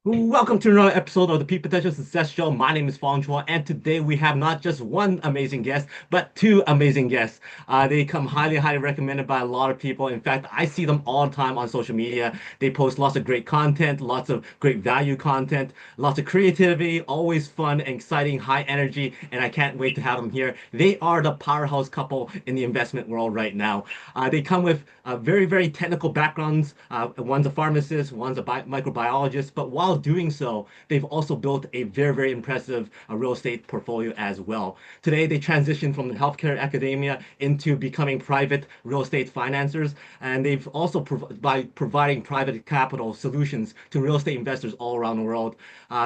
Welcome to another episode of the Peak Potential Success Show. My name is Fong, and today we have not just one amazing guest, but two amazing guests. They come highly recommended by a lot of people. In fact, I see them all the time on social media. They post lots of great content, lots of great value content, lots of creativity, always fun and exciting, high energy, and I can't wait to have them here. They are the powerhouse couple in the investment world right now. They come with very technical backgrounds. One's a pharmacist, one's a microbiologist, but while doing so, they've also built a very impressive real estate portfolio as well. Today, they transitioned from healthcare academia into becoming private real estate financiers, and they've also by providing private capital solutions to real estate investors all around the world.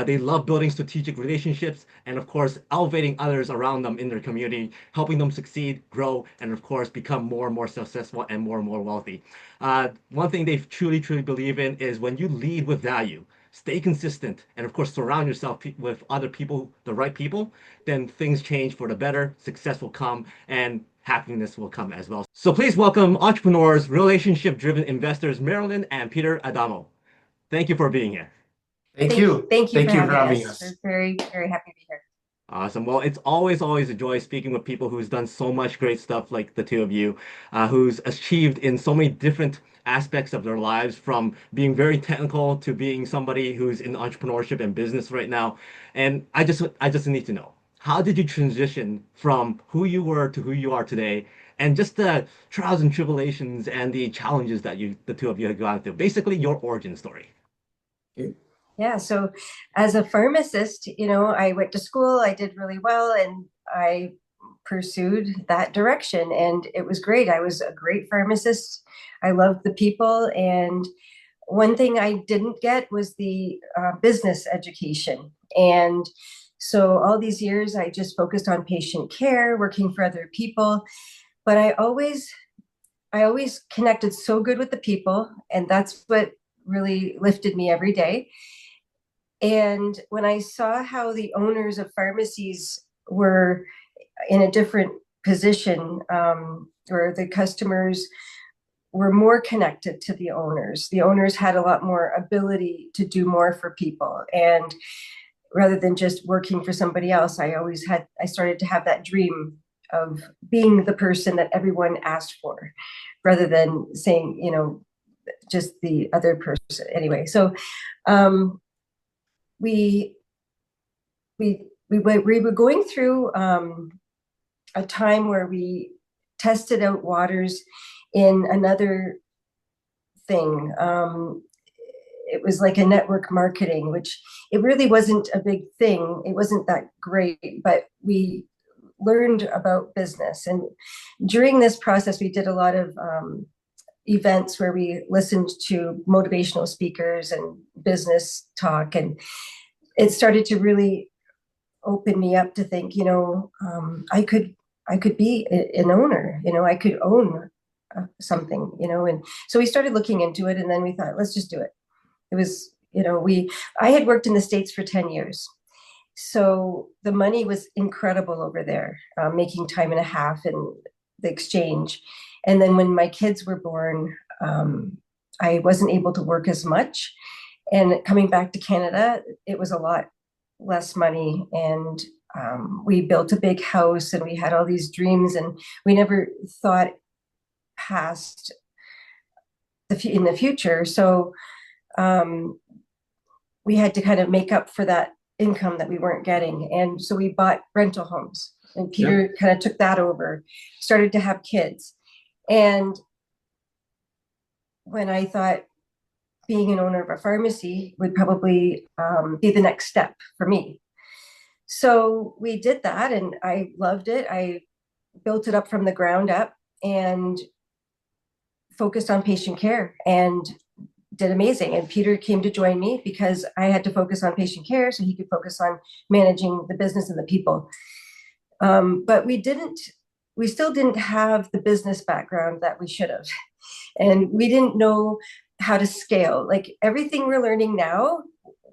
They love building strategic relationships and, of course, elevating others around them in their community, helping them succeed, grow, and, of course, become more and more successful and more wealthy. One thing they truly believe in is when you lead with value, stay consistent, and of course surround yourself with other people, the right people, then things change for the better, success will come, and happiness will come as well. So please welcome entrepreneurs, relationship-driven investors, Marilyn and Peter Adamo. Thank you for being here. Thank you. Thank you Thank for you for having having us. us. We're very happy to be here. Awesome. Well, it's always a joy speaking with people who's done so much great stuff like the two of you, who's achieved in so many different aspects of their lives, from being very technical to being somebody who's in entrepreneurship and business right now. And I just need to know, how did you transition from who you were to who you are today, and just the trials and tribulations and the challenges that the two of you have gone through? Basically, your origin story. Yeah, so as a pharmacist, I went to school, I did really well, and I pursued that direction, and it was great. I was a great pharmacist. I loved the people, and one thing I didn't get was the business education. And so all these years, I just focused on patient care, working for other people, but I always connected so good with the people, and that's what really lifted me every day. And when I saw how the owners of pharmacies were in a different position, where the customers were more connected to the owners had a lot more ability to do more for people. And rather than just working for somebody else, I started to have that dream of being the person that everyone asked for, rather than saying, just the other person. Anyway, so we were going through a time where we tested out waters in another thing. It was like a network marketing, which it really wasn't a big thing. It wasn't that great, but we learned about business. And during this process, we did a lot of events where we listened to motivational speakers and business talk, and it started to really open me up to think, I could be an owner, I could own something, and so we started looking into it, and then we thought, let's just do it. It was, I had worked in the States for 10 years. So the money was incredible over there, making time and a half in the exchange. And then when my kids were born, I wasn't able to work as much. And coming back to Canada, it was a lot less money. And we built a big house, and we had all these dreams, and we never thought past in the future. So we had to kind of make up for that income that we weren't getting. And so we bought rental homes, and Peter kind of took that over, started to have kids. And when I thought being an owner of a pharmacy would probably be the next step for me. So we did that, and I loved it. I built it up from the ground up and focused on patient care and did amazing. And Peter came to join me because I had to focus on patient care so he could focus on managing the business and the people. But we still didn't have the business background that we should have. And we didn't know how to scale. Like everything we're learning now,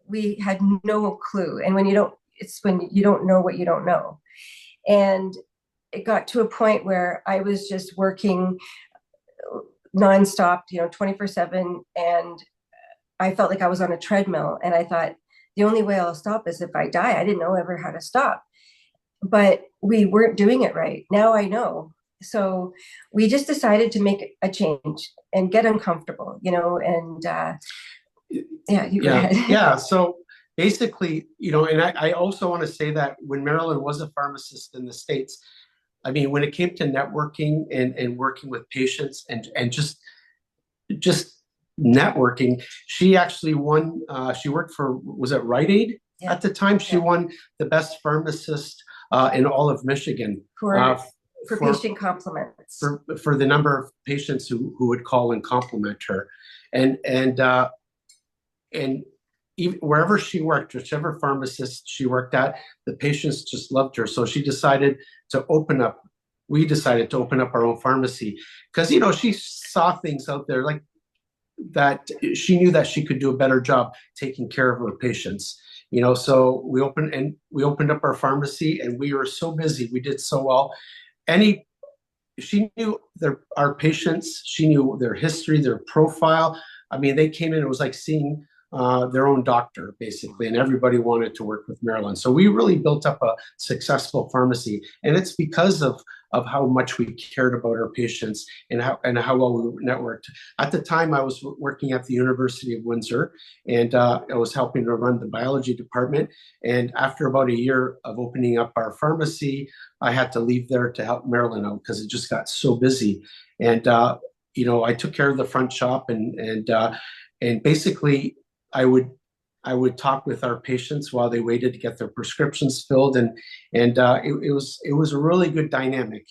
we had no clue. And when you don't know what you don't know. And it got to a point where I was just working nonstop, 24/7, and I felt like I was on a treadmill, and I thought the only way I'll stop is if I die. I didn't know ever how to stop, but we weren't doing it right. Now I know. So we just decided to make a change and get uncomfortable, and yeah, you go ahead. Yeah. So basically, and I also want to say that when Marilyn was a pharmacist in the States, I mean, when it came to networking and working with patients and just networking, she actually won. She worked for, was it Rite Aid at the time? She won the best pharmacist in all of Michigan for patient compliments, for the number of patients who would call and compliment her, and even wherever she worked, whichever pharmacist she worked at, the patients just loved her. So she decided to open up. We decided to open up our own pharmacy because she saw things out there like that. She knew that she could do a better job taking care of her patients. So we opened up our pharmacy, and we were so busy. We did so well. She knew our patients. She knew their history, their profile. I mean, they came in. It was like seeing their own doctor, basically, and everybody wanted to work with Marilyn. So we really built up a successful pharmacy, and it's because of how much we cared about our patients and how well we networked. At the time, I was working at the University of Windsor, and I was helping to run the biology department. And after about a year of opening up our pharmacy, I had to leave there to help Marilyn out because it just got so busy. And I took care of the front shop, and basically I would talk with our patients while they waited to get their prescriptions filled, and it was a really good dynamic.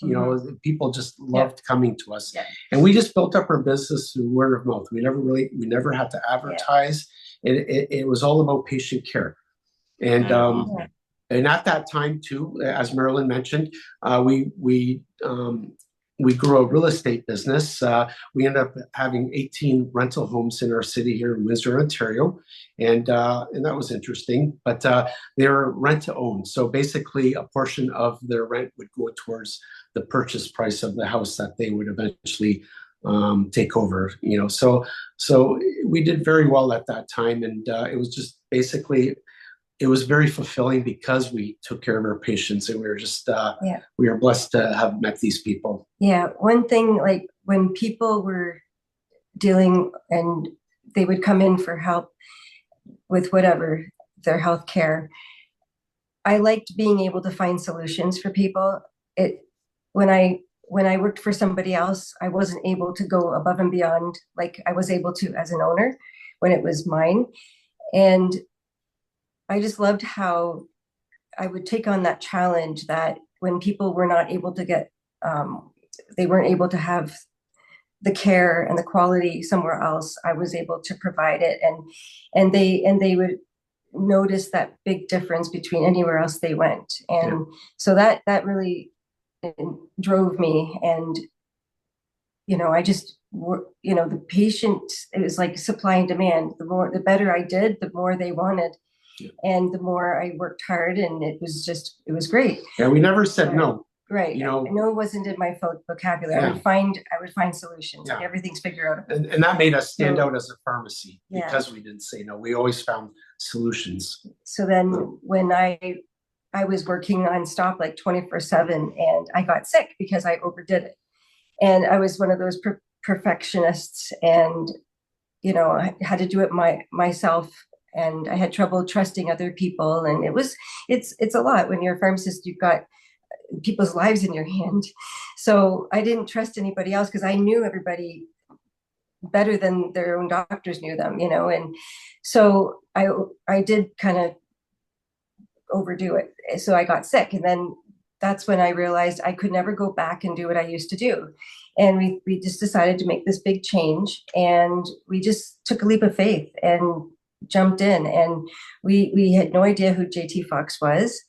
People just loved coming to us, and we just built up our business through word of mouth. We never had to advertise. It was all about patient care, and at that time too, as Marilyn mentioned, we grew a real estate business. We ended up having 18 rental homes in our city here in Windsor, Ontario, and that was interesting. But they were rent to own, so basically a portion of their rent would go towards the purchase price of the house that they would eventually take over. So we did very well at that time, and it was just basically. It was very fulfilling because we took care of our patients, and we were just we are blessed to have met these people. Yeah, one thing, like when people were dealing and they would come in for help with whatever their health care, I liked being able to find solutions for people. When I worked for somebody else, I wasn't able to go above and beyond like I was able to as an owner when it was mine. And I just loved how I would take on that challenge that when people were not able to get, they weren't able to have the care and the quality somewhere else, I was able to provide it. And they would notice that big difference between anywhere else they went. And so that really drove me. And, I just, the patient, it was like supply and demand. The better I did, the more they wanted. And the more I worked hard, and it was great. Yeah, we never said no. Right. No wasn't in my vocabulary. I would find solutions. Like everything's figured out. And that made us stand out as a pharmacy because we didn't say no. We always found solutions. So then when I was working nonstop, like 24/7, and I got sick because I overdid it. And I was one of those perfectionists, and I had to do it myself. And I had trouble trusting other people. And it's a lot when you're a pharmacist, you've got people's lives in your hand. So I didn't trust anybody else because I knew everybody better than their own doctors knew them, and so I did kind of overdo it. So I got sick, and then that's when I realized I could never go back and do what I used to do. And we just decided to make this big change, and we just took a leap of faith and jumped in. And we had no idea who JT Fox was,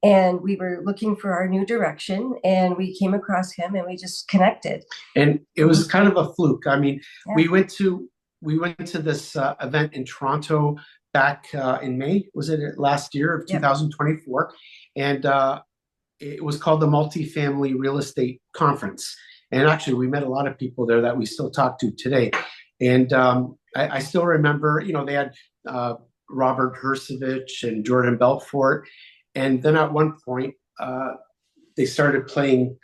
and we were looking for our new direction, and we came across him, and we just connected. And it was kind of a fluke. I mean, we went to this event in Toronto back in May, was it last year of 2024? And it was called the Multifamily Real Estate Conference. And actually, we met a lot of people there that we still talk to today. And I still remember, you know, they had Robert Hersevich and Jordan Belfort. And then at one point, they started playing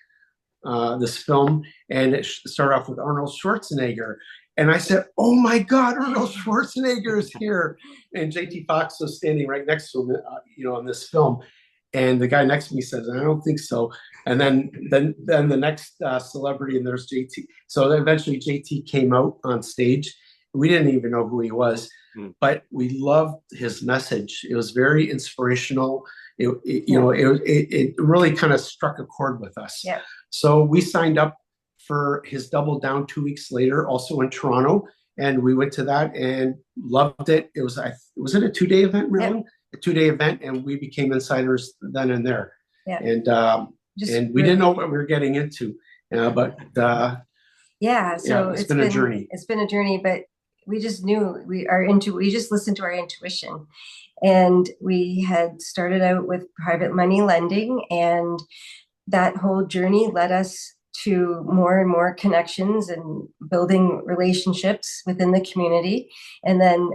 this film, and it started off with Arnold Schwarzenegger. And I said, "Oh my God, Arnold Schwarzenegger is here!" And JT Fox was standing right next to him, you know, in this film. And the guy next to me says, "I don't think so." And then the next celebrity, and there's JT. So then eventually JT came out on stage. We didn't even know who he was, but we loved his message. It was very inspirational. It really kind of struck a chord with us. Yeah. So we signed up for his Double Down 2 weeks later, also in Toronto, and we went to that and loved it. It was it a 2-day event, Marilyn? Yep. A 2-day event, and we became insiders then and there. Yeah. And we didn't know what we were getting into, but yeah. So it's been a journey. It's been a journey, but we just knew we just listened to our intuition. And we had started out with private money lending, and that whole journey led us to more and more connections and building relationships within the community. And then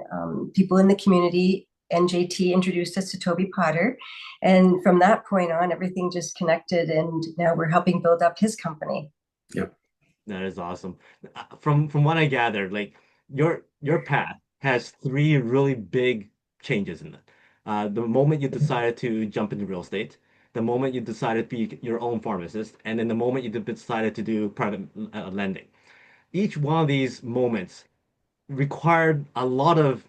people in the community and JT introduced us to Toby Potter. And from that point on, everything just connected, and now we're helping build up his company. Yep. That is awesome. From what I gathered, like your path has 3 really big changes in it. The moment you decided to jump into real estate, the moment you decided to be your own pharmacist, and then the moment you decided to do private lending. Each one of these moments required a lot of,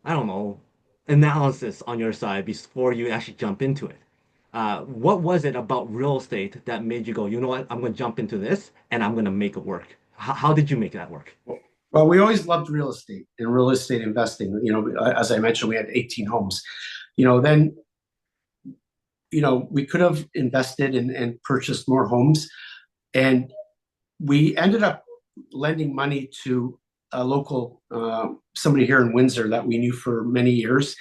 I don't know, analysis on your side before you actually jump into it. What was it about real estate that made you go, you know what, I'm going to jump into this and I'm going to make it work? How did you make that work? Well, we always loved real estate and real estate investing. You know, as I mentioned, we had 18 homes. You know, then, you know, we could have invested and purchased more homes. And we ended up lending money to a local, somebody here in Windsor that we knew for many years.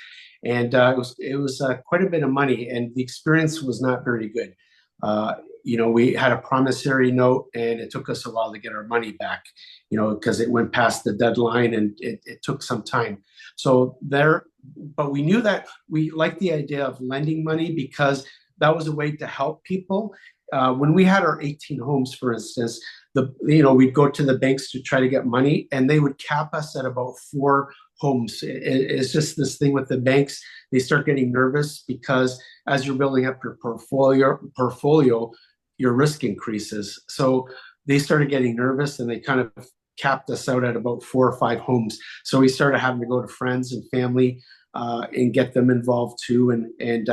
And it was quite a bit of money, and the experience was not very good. You know, we had a promissory note, and it took us a while to get our money back, you know, because it went past the deadline, and it took some time. So but we knew that we liked the idea of lending money because that was a way to help people. When we had our 18 homes, for instance, we'd go to the banks to try to get money, and they would cap us at about 4 homes. It's just this thing with the banks. They start getting nervous because as you're building up your portfolio, your risk increases. So they started getting nervous, and they kind of capped us out at about 4 or 5 homes. So we started having to go to friends and family and get them involved too, and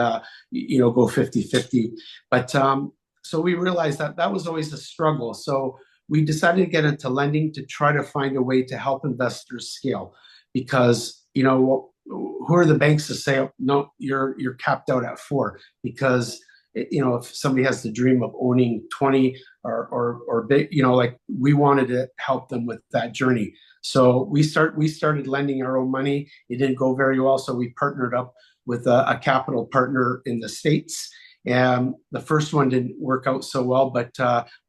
you know, go 50-50. But so we realized that that was always a struggle. So we decided to get into lending to try to find a way to help investors scale, because, you know, who are the banks to say, oh, no, you're capped out at 4? Because, you know, if somebody has the dream of owning 20 or big, you know, like, we wanted to help them with that journey. So we started lending our own money. It didn't go very well, so we partnered up with a capital partner in the States. And the first one didn't work out so well, but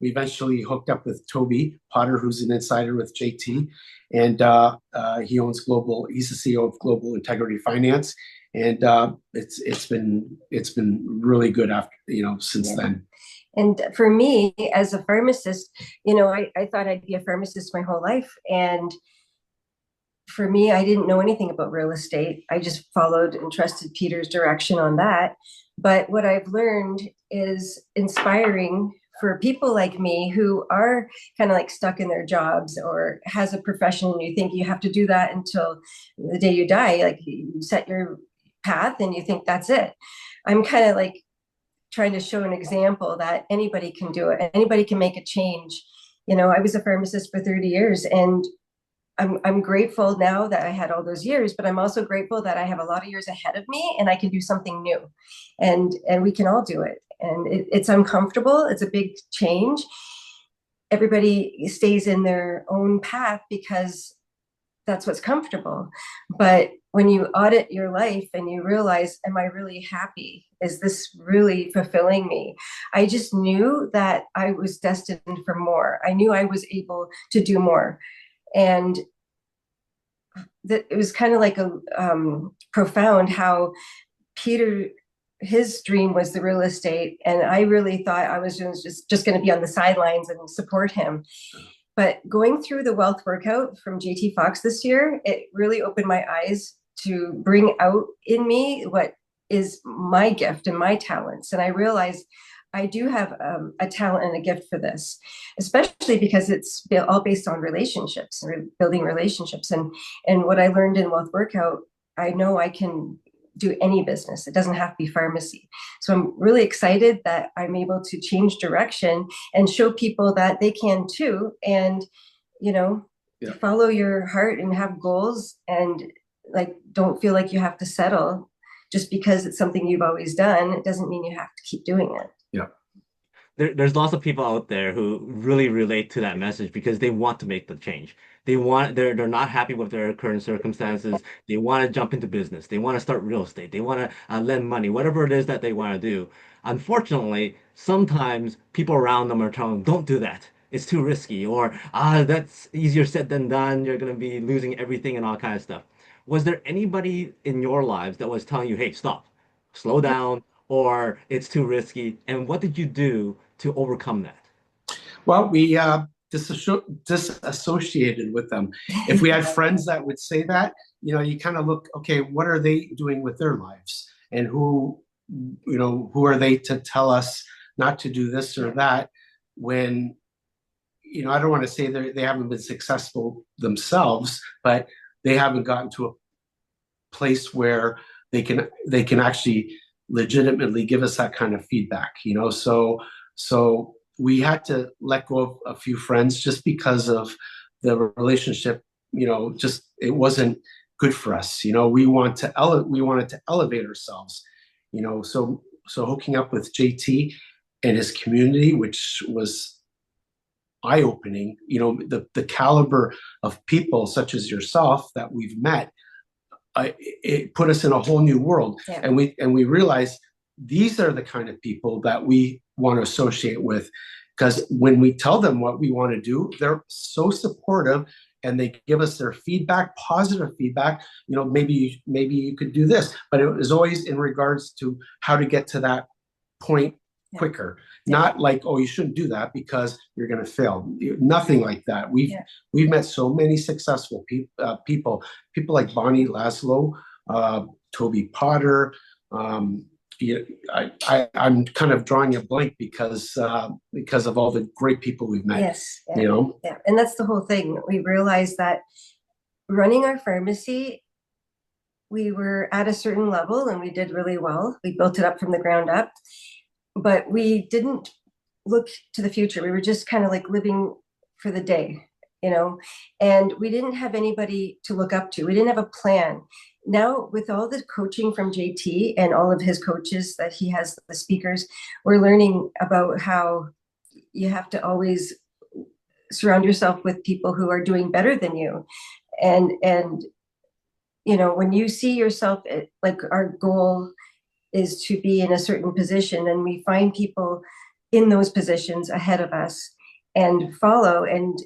we eventually hooked up with Toby Potter, who's an insider with JT, and he owns he's the CEO of Global Integrity Finance, and it's been really good after, you know, since then. And for me, as a pharmacist, you know, I thought I'd be a pharmacist my whole life. And for me, I didn't know anything about real estate. I just followed and trusted Peter's direction on that. But what I've learned is inspiring for people like me who are kind of like stuck in their jobs or has a profession, and you think you have to do that until the day you die. Like, you set your path and you think that's it. I'm kind of like trying to show an example that anybody can do it. Anybody can make a change. You know, I was a pharmacist for 30 years, and I'm grateful now that I had all those years, but I'm also grateful that I have a lot of years ahead of me, and I can do something new, and we can all do it. And it's uncomfortable. It's a big change. Everybody stays in their own path because that's what's comfortable. But when you audit your life and you realize, am I really happy? Is this really fulfilling me? I just knew that I was destined for more. I knew I was able to do more. And that it was kind of like a profound how Peter, his dream was the real estate, and I really thought I was just going to be on the sidelines and support him. But going through the wealth workout from JT Fox this year, it really opened my eyes to bring out in me what is my gift and my talents. And I realized I do have a talent and a gift for this, especially because it's all based on relationships, building relationships. And what I learned in wealth workout, I know I can do any business. It doesn't have to be pharmacy. So I'm really excited that I'm able to change direction and show people that they can too. And, you know, Yeah. follow your heart and have goals, and like, don't feel like you have to settle just because it's something you've always done. It doesn't mean you have to keep doing it. Yeah. There's lots of people out there who really relate to that message because they want to make the change. They're not happy with their current circumstances. They want to jump into business. They want to start real estate. They want to lend money, whatever it is that they want to do. Unfortunately, sometimes people around them are telling them, don't do that. It's too risky, or that's easier said than done. You're gonna be losing everything and all kind of stuff. Was there anybody in your lives that was telling you, hey, stop, slow down, or it's too risky? And what did you do to overcome that? Well, we disassociated with them. If we had friends that would say that, you kind of look, okay, what are they doing with their lives? And who are they to tell us not to do this or that when, I don't want to say they haven't been successful themselves, but they haven't gotten to a place where they can actually legitimately give us that kind of feedback, so we had to let go of a few friends just because of the relationship, just it wasn't good for us. We wanted to elevate ourselves, so hooking up with JT and his community, which was eye-opening, the caliber of people such as yourself that we've met, it put us in a whole new world. Yeah. And we realized these are the kind of people that we want to associate with, because when we tell them what we want to do, they're so supportive and they give us their feedback, positive feedback. Maybe you could do this, but it was always in regards to how to get to that point quicker. Not like, oh, you shouldn't do that because you're going to fail. Nothing like that. We've met so many successful people like Bonnie Laszlo, Toby Potter. I'm kind of drawing a blank because of all the great people we've met. Yes. Yeah. And that's the whole thing. We realized that running our pharmacy, we were at a certain level and we did really well. We built it up from the ground up, but we didn't look to the future. We were just kind of like living for the day, and we didn't have anybody to look up to. We didn't have a plan. Now, with all the coaching from JT and all of his coaches that he has, the speakers, we're learning about how you have to always surround yourself with people who are doing better than you. And when you see yourself, like our goal is to be in a certain position, and we find people in those positions ahead of us and follow and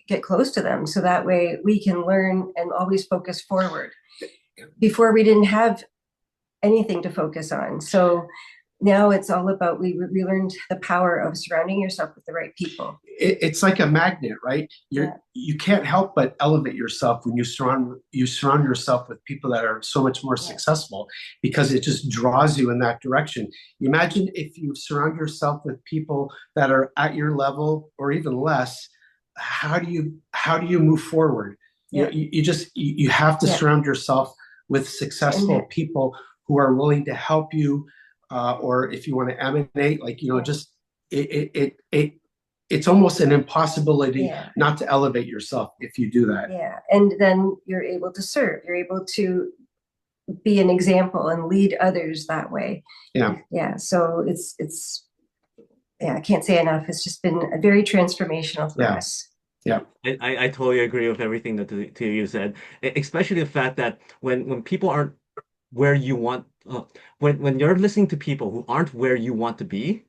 get close to them, so that way we can learn and always focus forward. Before, we didn't have anything to focus on, so now it's all about, we learned the power of surrounding yourself with the right people. It's like a magnet, right? You can't help but elevate yourself when you surround yourself with people that are so much more successful, because it just draws you in that direction. Imagine if you surround yourself with people that are at your level or even less. How do you move forward? You have to surround yourself with successful people who are willing to help you, or if you want to emanate, just it's almost an impossibility not to elevate yourself if you do that. Yeah, and then you're able to serve. You're able to be an example and lead others that way. Yeah. So it's I can't say enough. It's just been very transformational for us. Yeah. I totally agree with everything that the two of you said, especially the fact that when people aren't where you want, when you're listening to people who aren't where you want to be,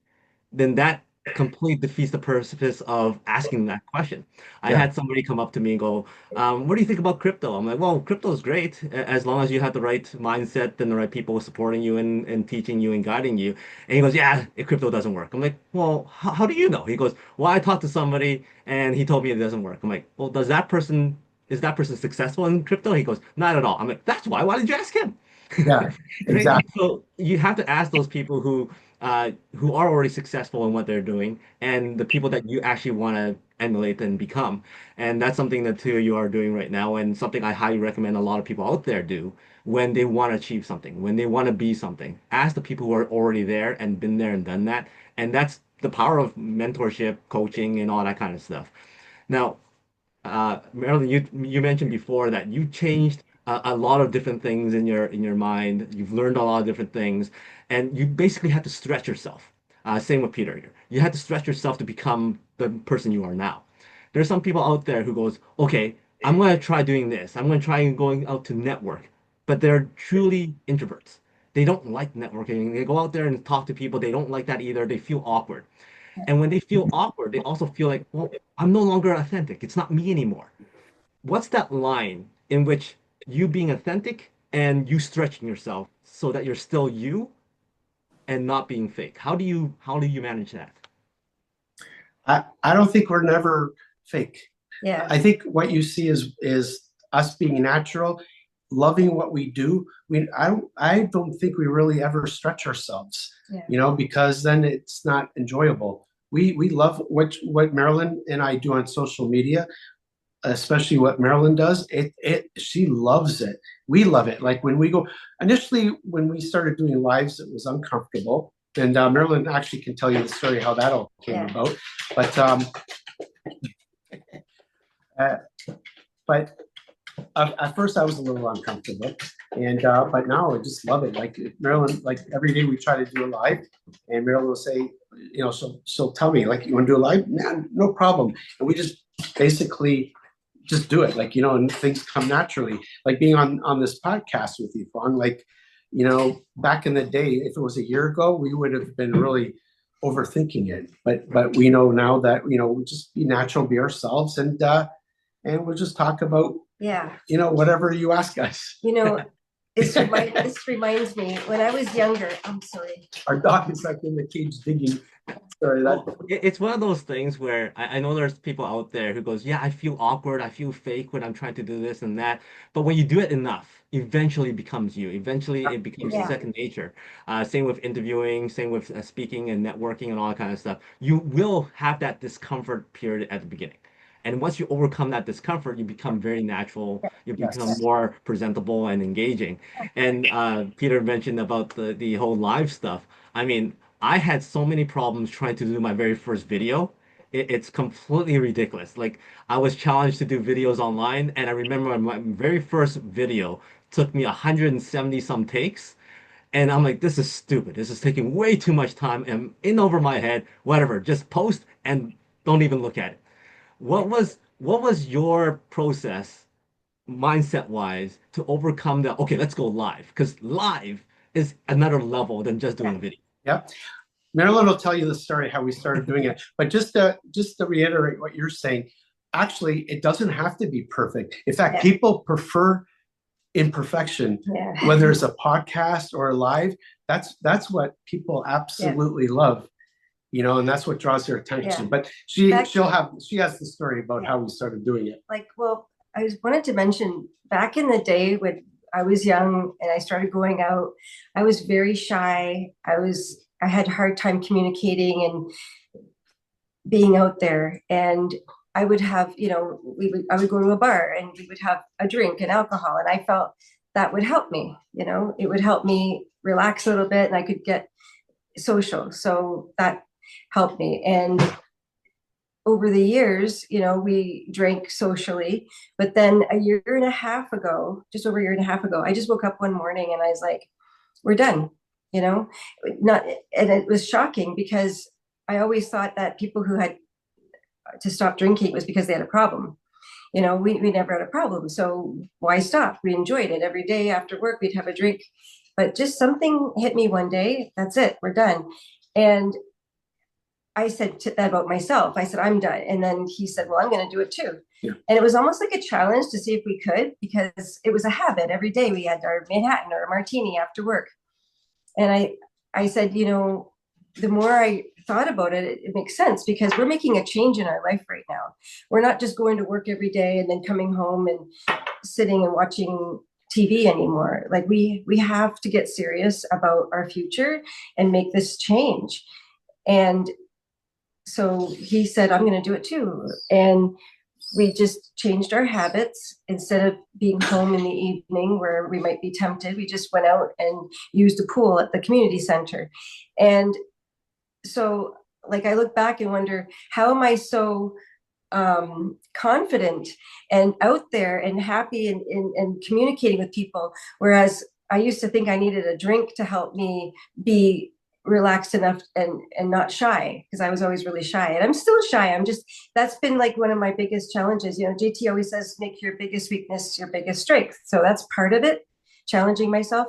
then that complete defeats the purpose of asking that question. I Yeah, had somebody come up to me and go, what do you think about crypto? I'm like, well, crypto is great as long as you have the right mindset and the right people supporting you and teaching you and guiding you. And he goes, yeah, crypto doesn't work. I'm like, well, how do you know? He goes, well, I talked to somebody and he told me it doesn't work. I'm like, well, is that person successful in crypto? He goes, not at all. I'm like, that's why. Why did you ask him? yeah, Right? exactly. So you have to ask those people who are already successful in what they're doing and the people that you actually want to emulate and become. And that's something that two of you are doing right now, and something I highly recommend a lot of people out there do when they want to achieve something, when they want to be something. Ask the people who are already there and been there and done that. And that's the power of mentorship, coaching, and all that kind of stuff. Now, Marilyn, you mentioned before that you changed a lot of different things in your mind. You've learned a lot of different things, and you basically had to stretch yourself. Same with Peter here. You had to stretch yourself to become the person you are now. There's some people out there who goes, okay, I'm going to try doing this. I'm going to try going out to network, but they're truly introverts. They don't like networking. They go out there and talk to people. They don't like that either. They feel awkward. And when they feel awkward, they also feel like, well, I'm no longer authentic. It's not me anymore. What's that line in which you being authentic and you stretching yourself so that you're still you and not being fake? How do you manage that? I don't think we're never fake. Yeah, I think what you see is us being natural, loving what we do. I don't think we really ever stretch ourselves, yeah, because then it's not enjoyable. We love what Marilyn and I do on social media, especially what Marilyn does. It she loves it. We love it. Like when we go initially when we started doing lives, it was uncomfortable. And Marilyn actually can tell you the story how that all came yeah, about. But uh, but at first I was a little uncomfortable, and but now I just love it. Like Marilyn, like every day we try to do a live, and Marilyn will say, she'll tell me like, you want to do a live? Man, no problem. And we just basically just do it, like, and things come naturally. Like being on this podcast with you, Fong. Like, back in the day, if it was a year ago, we would have been really overthinking it. But we know now that we just be natural, be ourselves, and we'll just talk about yeah. whatever you ask us. This reminds me when I was younger. I'm sorry. Our dog is like in the cage digging. Sorry, that. Well, it's one of those things where I know there's people out there who goes, yeah, I feel awkward, I feel fake when I'm trying to do this and that. But when you do it enough, eventually it becomes you. Eventually it becomes Yeah, second nature. Same with interviewing, same with speaking and networking and all that kind of stuff. You will have that discomfort period at the beginning. And once you overcome that discomfort, you become very natural. You become Yes. more presentable and engaging. And Peter mentioned about the whole live stuff. I mean, I had so many problems trying to do my very first video. It's completely ridiculous. Like I was challenged to do videos online, and I remember my very first video took me 170 some takes, and I'm like, this is stupid. This is taking way too much time and in over my head. Whatever, just post and don't even look at it. What was your process mindset wise to overcome the okay, let's go live? Because live is another level than just yeah, doing video. Yeah. Marilyn will tell you the story how we started doing it. But just to reiterate what you're saying, actually, it doesn't have to be perfect. In fact, yeah, people prefer imperfection, yeah, whether it's a podcast or a live. That's what people yeah, absolutely love, and that's what draws their yeah. attention. But Back, she has the story about yeah. how we started doing it. Well, wanted to mention back in the day when I was young and I started going out, I was very shy. I had a hard time communicating and being out there. And I would have, I would go to a bar and we would have a drink and alcohol. And I felt that would help me, it would help me relax a little bit and I could get social. So that helped me. And over the years, we drank socially. But then a year and a half ago, just over a year and a half ago, I just woke up one morning and I was like, we're done, you know, not, and it was shocking because I always thought that people who had to stop drinking was because they had a problem. We never had a problem. So why stop? We enjoyed it every day after work. We'd have a drink, but just something hit me one day. That's it. We're done. And I said that about myself. I said, I'm done. And then he said, well, I'm going to do it too. Yeah. And it was almost like a challenge to see if we could, because it was a habit. Every day we had our Manhattan or a martini after work. And I said, you know, the more I thought about it, it makes sense, because we're making a change in our life right now. We're not just going to work every day and then coming home and sitting and watching TV anymore. Like we have to get serious about our future and make this change. And so he said, I'm going to do it too. And we just changed our habits. Instead of being home in the evening where we might be tempted, we just went out and used the pool at the community center. And so like I look back and wonder, how am I so confident and out there and happy and communicating with people, whereas I used to think I needed a drink to help me be relaxed enough and not shy, because I was always really shy, and I'm still shy. That's been like one of my biggest challenges. You know, JT always says, make your biggest weakness your biggest strength. So that's part of it, challenging myself.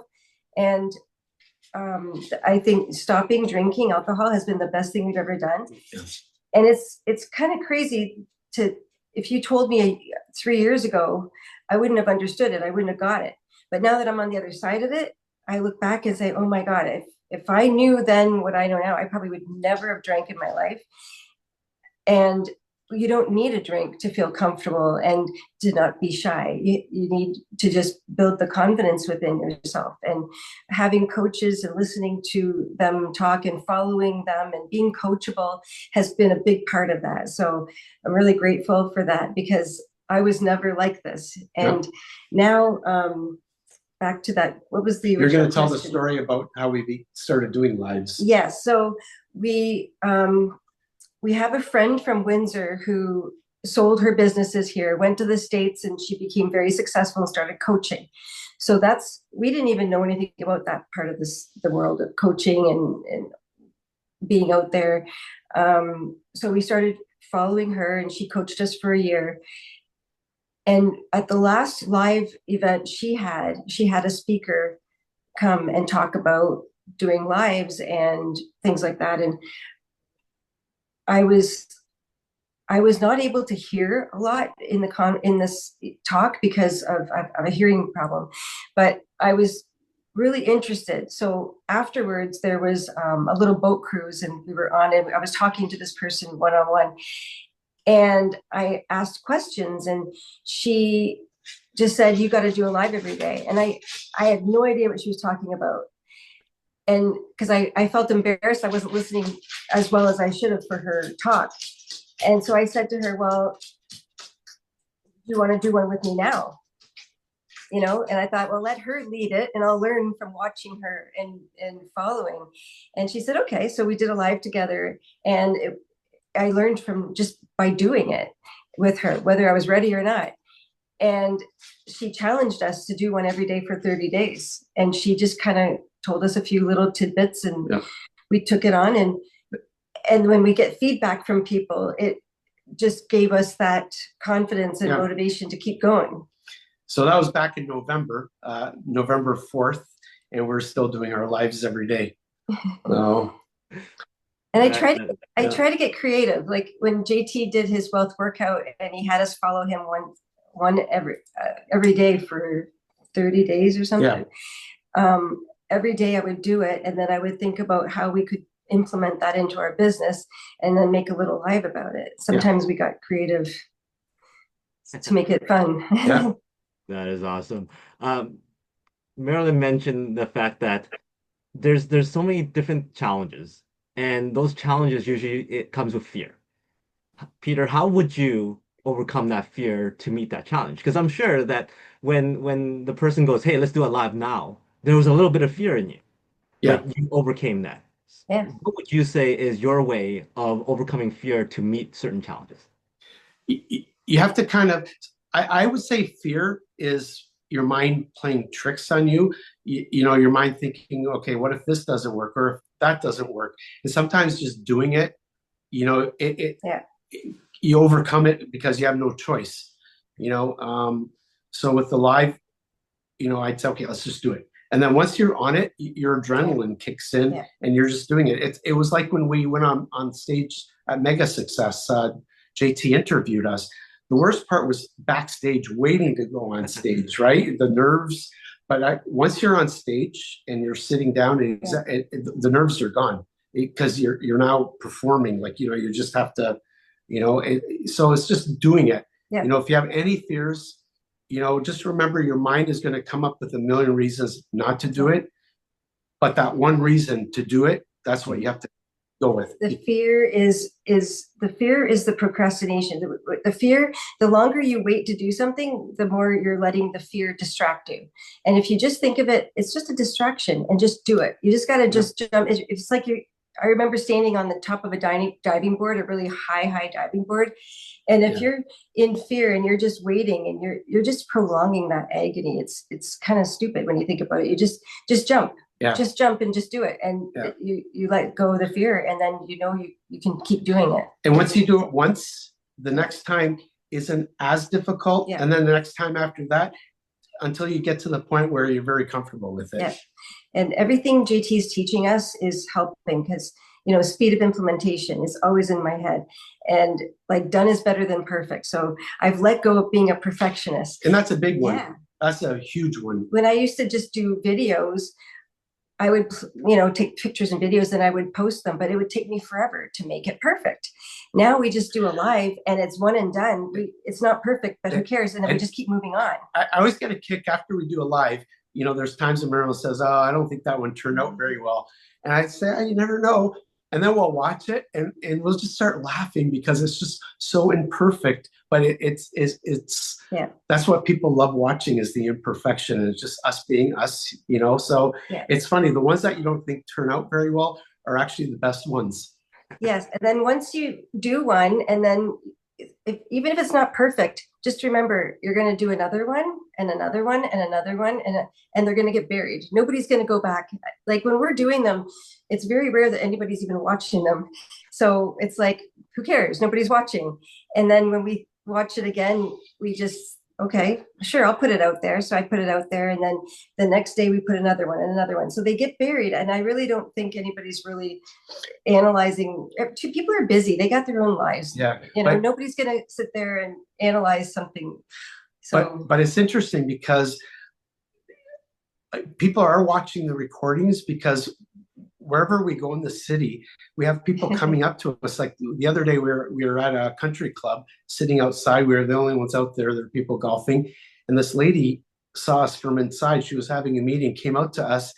And I think stopping drinking alcohol has been the best thing we've ever done. Yes. And it's kind of crazy if you told me 3 years ago, I wouldn't have understood it. I wouldn't have got it. But now that I'm on the other side of it, I look back and say, oh my God, if I knew then what I know now, I probably would never have drank in my life. And you don't need a drink to feel comfortable and to not be shy. You need to just build the confidence within yourself, and having coaches and listening to them talk and following them and being coachable has been a big part of that. So I'm really grateful for that, because I was never like this. And now, back to that, what was the You're going to tell question? the story about how we started doing lives. Yes. So we have a friend from Windsor who sold her businesses here, went to the States, and she became very successful and started coaching. So we didn't even know anything about that part of the world of coaching and being out there. So we started following her, and she coached us for a year. And at the last live event she had a speaker come and talk about doing lives and things like that. And I was not able to hear a lot in this talk because of a hearing problem, but I was really interested. So afterwards, there was a little boat cruise, and we were on it. I was talking to this person one-on-one, and I asked questions, and she just said, you got to do a live every day. And I had no idea what she was talking about. And because I felt embarrassed, I wasn't listening as well as I should have for her talk. And so I said to her, well, do you want to do one with me now? You know, and I thought, well, let her lead it and I'll learn from watching her and following. And she said, okay. So we did a live together, and I learned from just by doing it with her, whether I was ready or not. And she challenged us to do one every day for 30 days. And she just kind of told us a few little tidbits, and we took it on. And when we get feedback from people, it just gave us that confidence and motivation to keep going. So that was back in November 4th, and we're still doing our lives every day. So. And I try to get creative. Like when JT did his wealth workout, and he had us follow him one every day for 30 days or something. Every day I would do it, and then I would think about how we could implement that into our business, and then make a little live about it. Sometimes we got creative to make it fun. That is awesome. Marilyn mentioned the fact that there's so many different challenges, and those challenges usually it comes with fear. Peter, how would you overcome that fear to meet that challenge? Because I'm sure that when the person goes, hey, let's do it live now, there was a little bit of fear in you, but you overcame that. What would you say is your way of overcoming fear to meet certain challenges? You have to kind of, I would say fear is your mind playing tricks on you. You know, your mind thinking, okay, what if this doesn't work, or if that doesn't work? And sometimes just doing it, you know, you overcome it because you have no choice, you know. So with the live, you know, I'd say, okay, let's just do it. And then once you're on it, your adrenaline kicks in, and you're just doing it. It was like when we went on stage at Mega Success, JT interviewed us. The worst part was backstage waiting to go on stage, right? The nerves. But once you're on stage and you're sitting down, the nerves are gone because you're now performing. Like, you just have to, so it's just doing it. Yeah. If you have any fears, just remember your mind is going to come up with a million reasons not to do it. But that one reason to do it, that's what you have to go with. The fear is the procrastination. The fear, the longer you wait to do something, the more you're letting the fear distract you. And if you just think of it, it's just a distraction, and just do it. You just got to just jump. It's like I remember standing on the top of a diving board, a really high diving board. And if you're in fear and you're just waiting and you're just prolonging that agony, it's kind of stupid when you think about it. You just jump. Yeah. Just jump and just do it. And you let go of the fear, and then you can keep doing it. And once you do it once, the next time isn't as difficult. Yeah. And then the next time after that, until you get to the point where you're very comfortable with it. Yeah. And everything JT is teaching us is helping, because speed of implementation is always in my head, and like done is better than perfect. So I've let go of being a perfectionist. And that's a big one. Yeah. That's a huge one. When I used to just do videos, I would, take pictures and videos and I would post them, but it would take me forever to make it perfect. Now we just do a live and it's one and done. It's not perfect, but who cares? And then we just keep moving on. I always get a kick after we do a live. There's times when Marilyn says, "Oh, I don't think that one turned out very well." And I say, "You never know." And then we'll watch it and we'll just start laughing because it's just so imperfect. But it's that's what people love watching, is the imperfection, and it's just us being us, So it's funny. The ones that you don't think turn out very well are actually the best ones. Yes. And then once you do one, and then even if it's not perfect, just remember you're going to do another one and another one and another one, and they're going to get buried. Nobody's going to go back. Like when we're doing them, it's very rare that anybody's even watching them. So it's like, who cares? Nobody's watching. And then when we watch it again, we just, okay, sure, I'll put it out there. So I put it out there, and then the next day we put another one and another one. So they get buried. And I really don't think anybody's really analyzing. People are busy. They got their own lives. Yeah. Nobody's going to sit there and analyze something. So, but it's interesting because people are watching the recordings, because wherever we go in the city, we have people coming up to us. Like the other day, we were at a country club sitting outside. We were the only ones out there. There were people golfing. And this lady saw us from inside. She was having a meeting, came out to us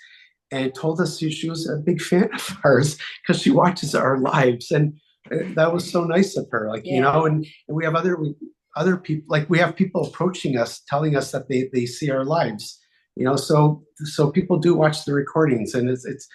and told us she was a big fan of ours because she watches our lives. And that was so nice of her. And we have other people, like we have people approaching us, telling us that they see our lives. So people do watch the recordings, and it's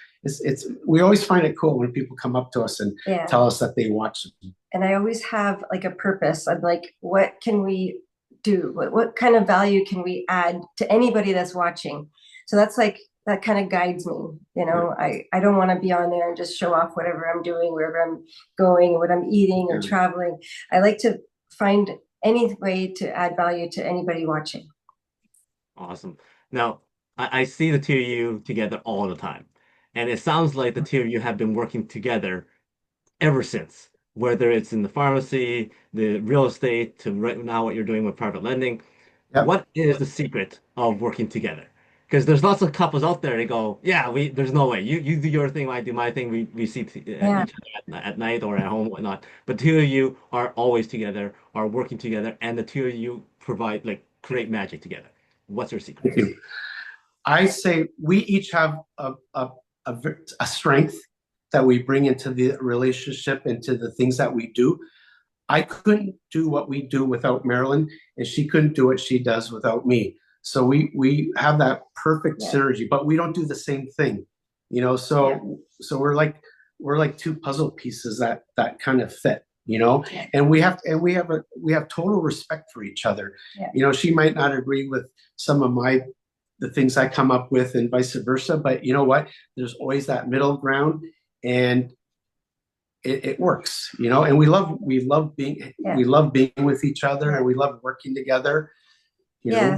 we always find it cool when people come up to us and tell us that they watch them. And I always have like a purpose. I'm like, what can we do? What kind of value can we add to anybody that's watching? So that's like, that kind of guides me. I don't want to be on there and just show off whatever I'm doing, wherever I'm going, what I'm eating or traveling. I like to find any way to add value to anybody watching. Awesome. Now, I see the two of you together all the time. And it sounds like the two of you have been working together ever since, whether it's in the pharmacy, the real estate, to right now what you're doing with private lending. Yep. What is the secret of working together? Because there's lots of couples out there, they go, there's no way. You do your thing, I do my thing. We see each other at night or at home, whatnot. But two of you are always together, are working together, and the two of you create magic together. What's your secret? Thank you. I say we each have a strength that we bring into the relationship, into the things that we do. I couldn't do what we do without Marilyn, and she couldn't do what she does without me. So we have that perfect synergy, but we don't do the same thing, so we're like two puzzle pieces that kind of fit, and we have total respect for each other. She might not agree with some of the things I come up with, and vice versa, but you know what, there's always that middle ground, and it works, and we love being with each other, and we love working together.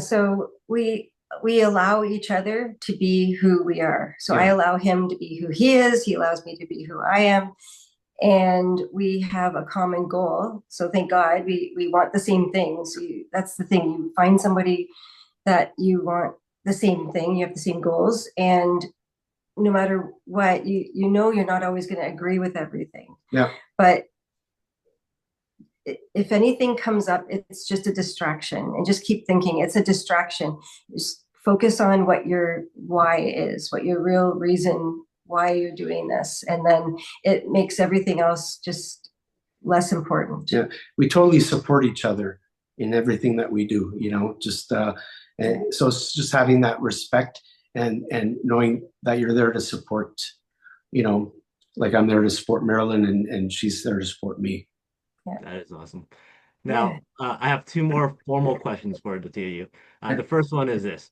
So we we allow each other to be who we are. So I Yeah. allow him to be who he is. He allows me to be who I am. And we have a common goal. So thank God we want the same things. That's the thing. You find somebody that you want the same thing. You have the same goals. And no matter what, you know you're not always going to agree with everything. Yeah. But if anything comes up, it's just a distraction, and just keep thinking it's a distraction. Just focus on what your why is, what your real reason why you're doing this, and then it makes everything else just less important. Yeah, we totally support each other in everything that we do, you know, just and so it's just having that respect and knowing that you're there to support, you know, like I'm there to support Marilyn and she's there to support me. That is awesome. Now, I have two more formal questions for the two of you. The first one is this.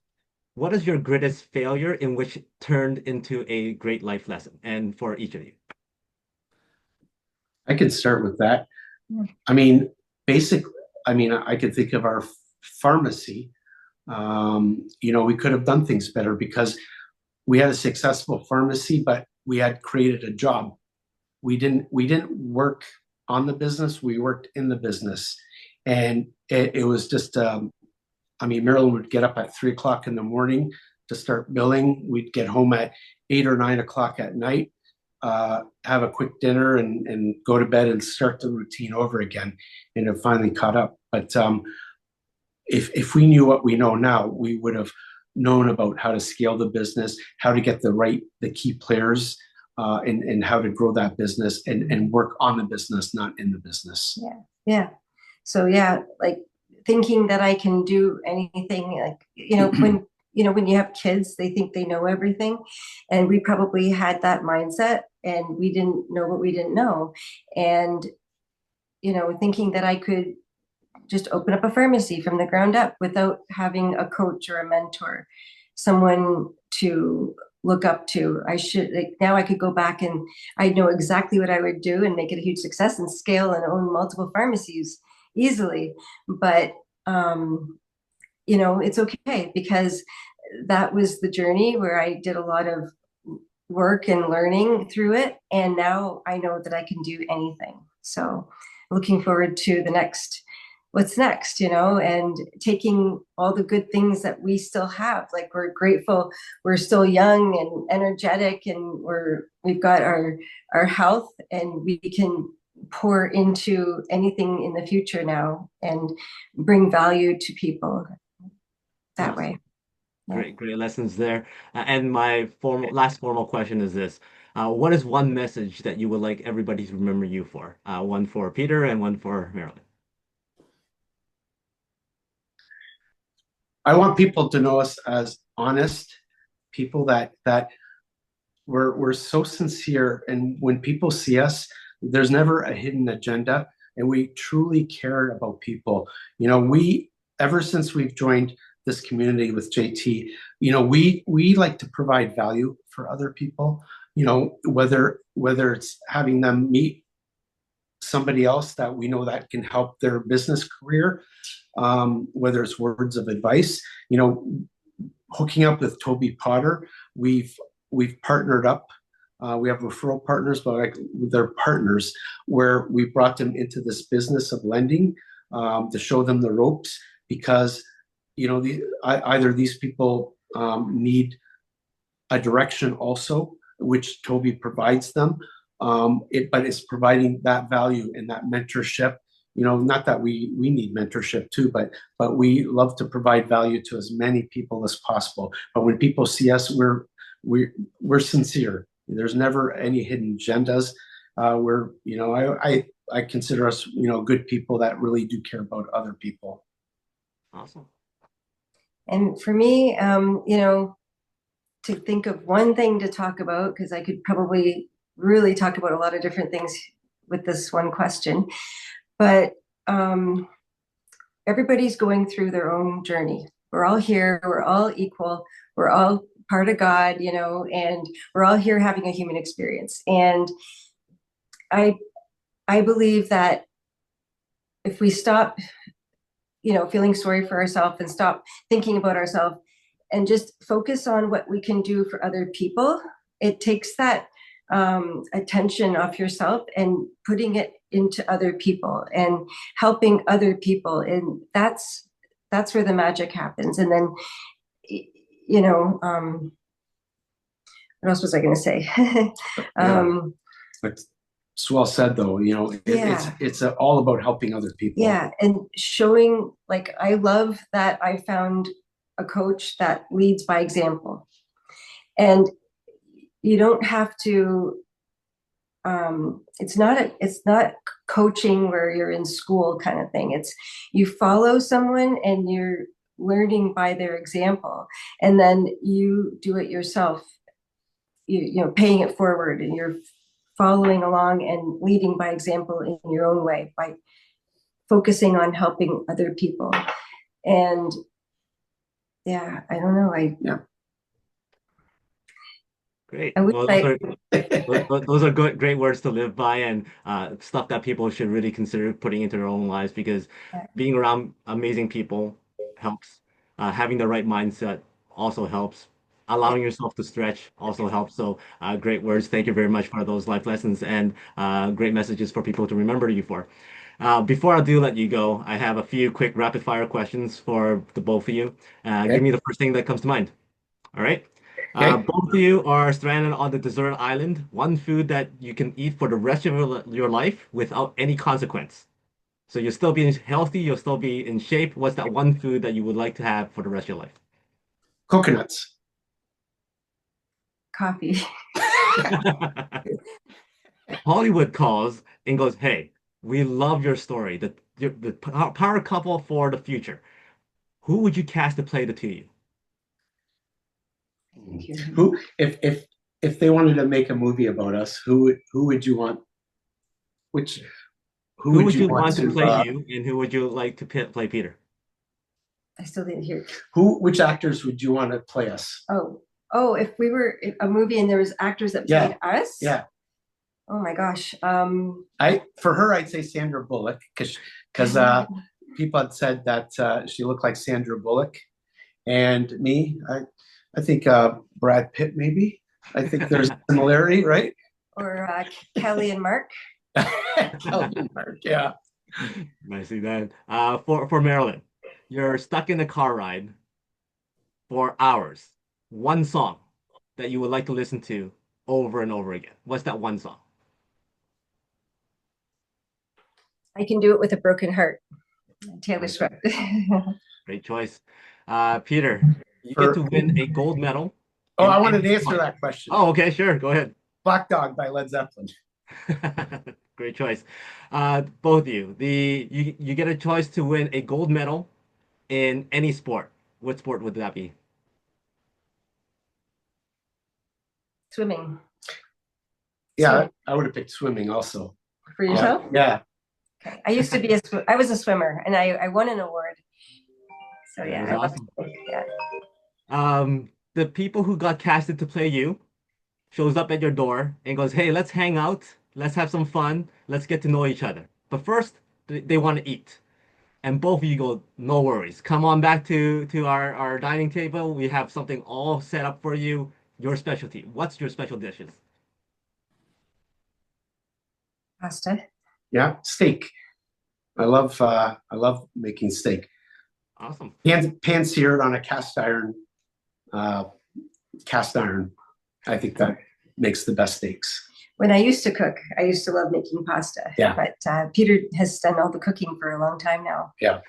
What is your greatest failure in which turned into a great life lesson? And for each of you. I could start with that. Yeah. I mean, basically, I mean, I could think of our pharmacy. You know, we could have done things better because we had a successful pharmacy, but we had created a job. We didn't work on the business, we worked in the business. And it was just, I mean, Marilyn would get up at 3 o'clock in the morning to start billing. We'd get home at 8 or 9 o'clock at night, have a quick dinner and go to bed and start the routine over again. And it finally caught up. But if we knew what we know now, we would have known about how to scale the business, how to get the key players, and how to grow that business and work on the business, not in the business. Yeah. So yeah, like thinking that I can do anything, like, you know, when you have kids, they think they know everything. And we probably had that mindset and we didn't know what we didn't know. And, you know, thinking that I could just open up a pharmacy from the ground up without having a coach or a mentor, someone to look up to. I should, like, now I could go back and I know exactly what I would do and make it a huge success and scale and own multiple pharmacies easily. But, you know, it's okay because that was the journey where I did a lot of work and learning through it. And now I know that I can do anything. So looking forward to the next, what's next, you know, and taking all the good things that we still have. Like, we're grateful, we're still young and energetic, and we've got our health, and we can pour into anything in the future now and bring value to people that way. Great lessons there. And my last formal question is this. What is one message that you would like everybody to remember you for? One for Peter and one for Marilyn. I want people to know us as honest people that we're so sincere, and when people see us, there's never a hidden agenda, and we truly care about people. You know, we ever since we've joined this community with JT, you know, we like to provide value for other people. You know, whether it's having them meet somebody else that we know that can help their business career, whether it's words of advice, you know, hooking up with Toby Potter, we've partnered up. We have referral partners, but like they're partners where we brought them into this business of lending, to show them the ropes, because, you know, either these people need a direction also, which Toby provides them, but it's providing that value and that mentorship. You know, not that we need mentorship too, but we love to provide value to as many people as possible. But when people see us, we're sincere. There's never any hidden agendas. We're, you know, I consider us, you know, good people that really do care about other people. Awesome. And for me, you know, to think of one thing to talk about, because I could probably really talk about a lot of different things with this one question, but everybody's going through their own journey. We're all here, we're all equal, we're all part of God, you know, and we're all here having a human experience. And I believe that if we stop, you know, feeling sorry for ourselves and stop thinking about ourselves, and just focus on what we can do for other people. It takes that attention off yourself and putting it into other people and helping other people. And that's where the magic happens. And then, you know, what else was I going to say? It's well said, though. You know, it's all about helping other people. Yeah, and showing, like, I love that I found a coach that leads by example. And you don't have to, it's not coaching where you're in school kind of thing. It's you follow someone and you're learning by their example, and then you do it yourself. You know, paying it forward, and you're following along and leading by example in your own way by focusing on helping other people. And yeah, I don't know. Great. Well, those are good, great words to live by, and stuff that people should really consider putting into their own lives, because being around amazing people helps. Having the right mindset also helps. Allowing yourself to stretch also helps. So great words. Thank you very much for those life lessons, and great messages for people to remember you for. Before I do let you go, I have a few quick rapid fire questions for the both of you. Give me the first thing that comes to mind. All right. Both of you are stranded on the desert island. One food that you can eat for the rest of your life without any consequence. So you'll still be healthy, you'll still be in shape. What's that one food that you would like to have for the rest of your life? Coconuts. Coffee. Hollywood calls and goes, "Hey, we love your story. The power couple for the future. Who would you cast to play the two of you?" Who, if they wanted to make a movie about us, who would you want? Who would you want to play you, and who would you like to play Peter? I still didn't hear. Which actors would you want to play us? Oh, if we were a movie and there was actors that played us? Yeah. Oh my gosh. For her, I'd say Sandra Bullock, because people had said that she looked like Sandra Bullock, and me, I think Brad Pitt, maybe. I think there's a similarity, right? Or Kelly and Mark. Kelly and Mark, yeah. I see that. For Marilyn, you're stuck in a car ride for hours. One song that you would like to listen to over and over again. What's that one song? I Can Do It With a Broken Heart. Taylor Swift. Great choice. Peter, you get to win a gold medal. Oh, I wanted to answer that question. Oh, okay, sure. Go ahead. Black Dog by Led Zeppelin. Great choice. Both of you. You get a choice to win a gold medal in any sport. What sport would that be? Swimming. Yeah, I would have picked swimming also. For yourself? Yeah. Okay. I used to be I was a swimmer, and I won an award. So yeah, I love it. Yeah. The people who got casted to play you shows up at your door and goes, "Hey, let's hang out. Let's have some fun. Let's get to know each other. But first, they want to eat." And both of you go, "No worries. Come on back to our dining table. We have something all set up for you. Your specialty. What's your special dishes?" Pasta. Yeah, steak. I love making steak. Awesome. Pan seared on a cast iron. I think that makes the best steaks. When I used to cook, I used to love making pasta. Yeah. But Peter has done all the cooking for a long time now. Yeah.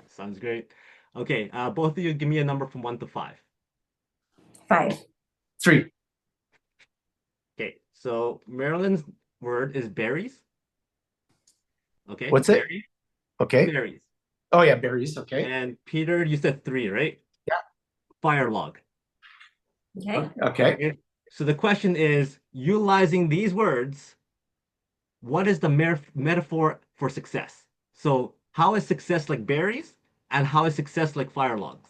Sounds great. Okay, both of you give me a number from 1 to 5. 5. 3. Okay, so Marilyn's word is berries. Okay. What's it? Berries. Okay. Berries. Oh yeah, berries. Okay. And Peter, you said 3, right? Yeah. Fire log. Okay. Okay. So the question is, utilizing these words, what is the metaphor for success? So how is success like berries, and how is success like fire logs?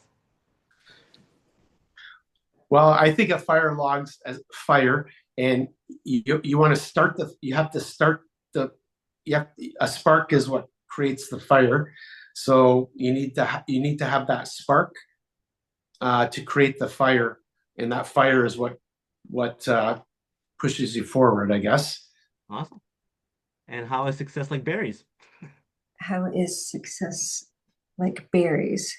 Well, I think of fire logs as fire, and you want to start a spark is what creates the fire. So you need to have that spark, to create the fire, and that fire is what pushes you forward, I guess. Awesome. And how is success like berries? How is success like berries?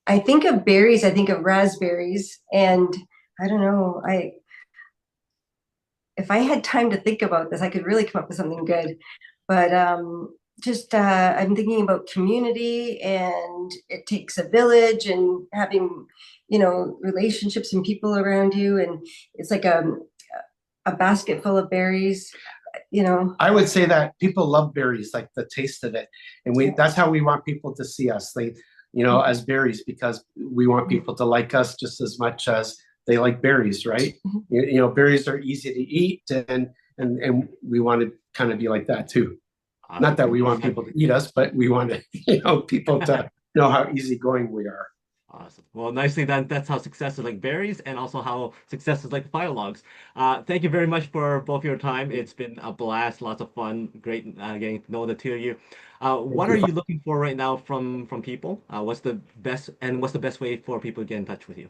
I think of berries, I think of raspberries, and I don't know, if I had time to think about this, I could really come up with something good. But just I'm thinking about community, and it takes a village, and having, relationships and people around you, and it's like a basket full of berries. I would say that people love berries, like the taste of it, and that's how we want people to see us. As berries, because we want people to like us just as much as they like berries, right? Berries are easy to eat, and we want to kind of be like that too. Not that we want people to eat us, but we want people to know how easygoing we are. Awesome. Well, nicely done. That's how success is like berries, and also how success is like fire logs. Thank you very much for both your time. It's been a blast, lots of fun, great getting to know the two of you. What are you looking for right now from people? What's the best way for people to get in touch with you?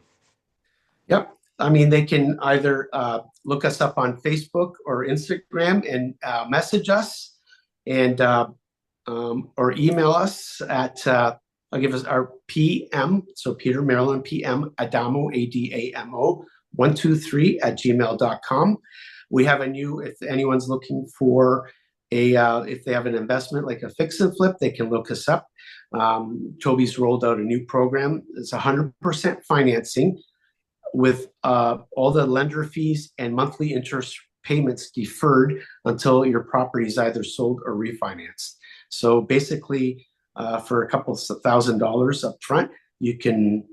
Yep. I mean, they can either look us up on Facebook or Instagram and message us, and or email us at I'll give us our PM, so Peter Marilyn PM Adamo ADAMO 123 at gmail.com. We have if anyone's looking for if they have an investment like a fix and flip, they can look us up. Toby's rolled out a new program. It's 100% financing with all the lender fees and monthly interest payments deferred until your property is either sold or refinanced. So basically, for a couple $1,000s up front, you can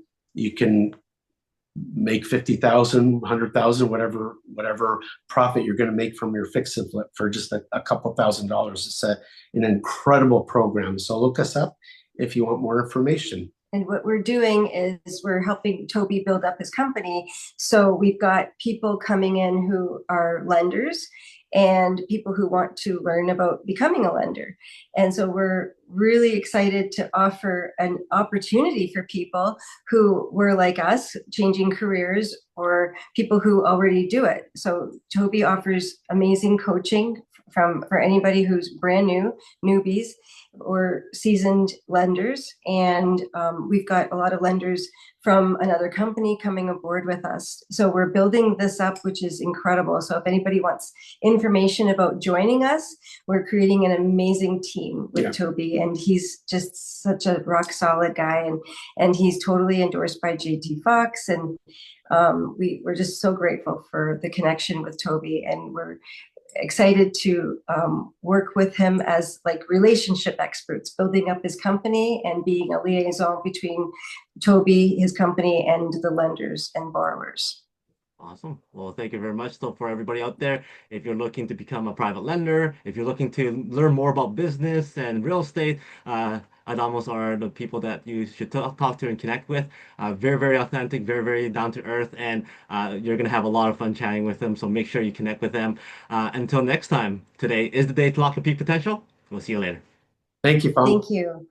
make 50,000, 100,000, whatever profit you're going to make from your fix and flip for just a couple $1,000s. It's an incredible program. So look us up if you want more information. And what we're doing is we're helping Toby build up his company. So we've got people coming in who are lenders and people who want to learn about becoming a lender. And so we're really excited to offer an opportunity for people who were like us, changing careers, or people who already do it. So Toby offers amazing coaching for anybody who's brand new, newbies, or seasoned lenders. And we've got a lot of lenders from another company coming aboard with us. So we're building this up, which is incredible. So if anybody wants information about joining us, we're creating an amazing team with Toby, and he's just such a rock solid guy, and he's totally endorsed by JT Fox. And we're just so grateful for the connection with Toby, and we're excited to work with him as like relationship experts, building up his company and being a liaison between Toby, his company, and the lenders and borrowers. Awesome. Well, thank you very much. So for everybody out there, if you're looking to become a private lender, if you're looking to learn more about business and real estate, Adamos are the people that you should talk to and connect with. Very, very authentic, very, very down to earth, and you're going to have a lot of fun chatting with them. So make sure you connect with them. Until next time, today is the day to lock the peak potential. We'll see you later. Thank you, Fong. Thank you.